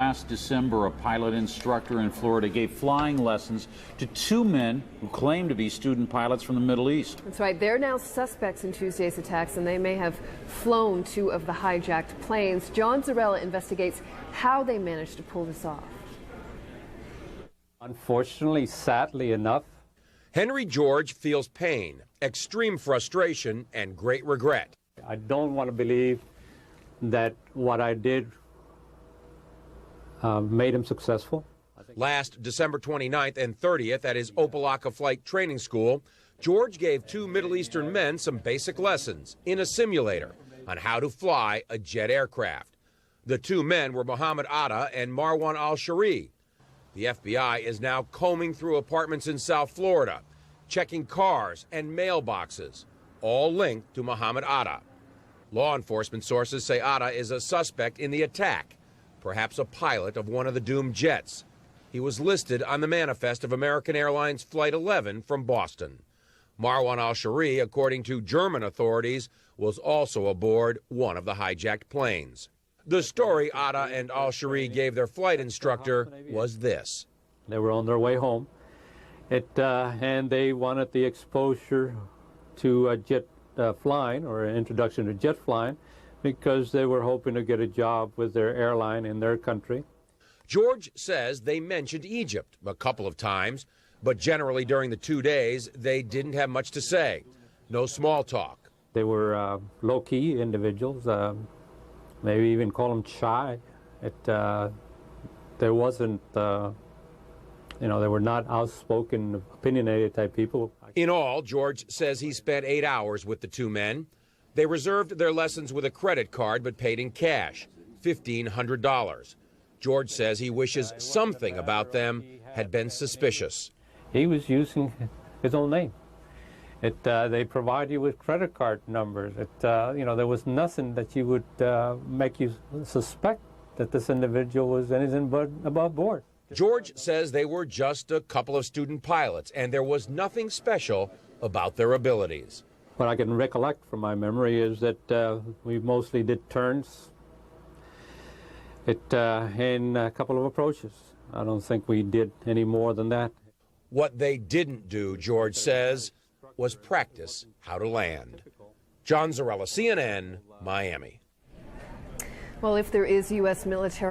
Last December, a pilot instructor in Florida gave flying lessons to two men who claimed to be student pilots from the Middle East. That's right. They're now suspects in Tuesday's attacks, and they may have flown two of the hijacked planes. John Zarrella investigates how they managed to pull this off. Unfortunately, sadly enough, Henry George feels pain, extreme frustration, and great regret. I don't want to believe that what I did made him successful. Last December 29th and 30th at his Opa-locka flight training school, George gave two Middle Eastern men some basic lessons in a simulator on how to fly a jet aircraft. The two men were Mohammed Atta and Marwan Al Shahihi. The FBI is now combing through apartments in South Florida, checking cars and mailboxes, all linked to Mohammed Atta. Law enforcement sources say Atta is a suspect in the attack, perhaps a pilot of one of the doomed jets. He was listed on the manifest of American Airlines Flight 11 from Boston. Marwan Al Shahihi, according to German authorities, was also aboard one of the hijacked planes. The story Atta and Al Shahihi gave their flight instructor was this. They were on their way home, and they wanted the exposure to jet flying, or an introduction to jet flying, because they were hoping to get a job with their airline in their country. George says they mentioned Egypt a couple of times, but generally during the 2 days, they didn't have much to say. No small talk. They were low-key individuals, maybe even call them shy. There wasn't, they were not outspoken, opinionated type people. In all, George says he spent 8 hours with the two men. They reserved their lessons with a credit card but paid in cash, $1,500. George says he wishes something about them had been suspicious. He was using his own name. They provide you with credit card numbers. There was nothing that you would make you suspect that this individual was anything but above board. George says they were just a couple of student pilots, and there was nothing special about their abilities. What I can recollect from my memory is that we mostly did turns and a couple of approaches. I don't think we did any more than that. What they didn't do, George says, was practice how to land. John Zarrella, CNN, Miami. Well, if there is U.S. military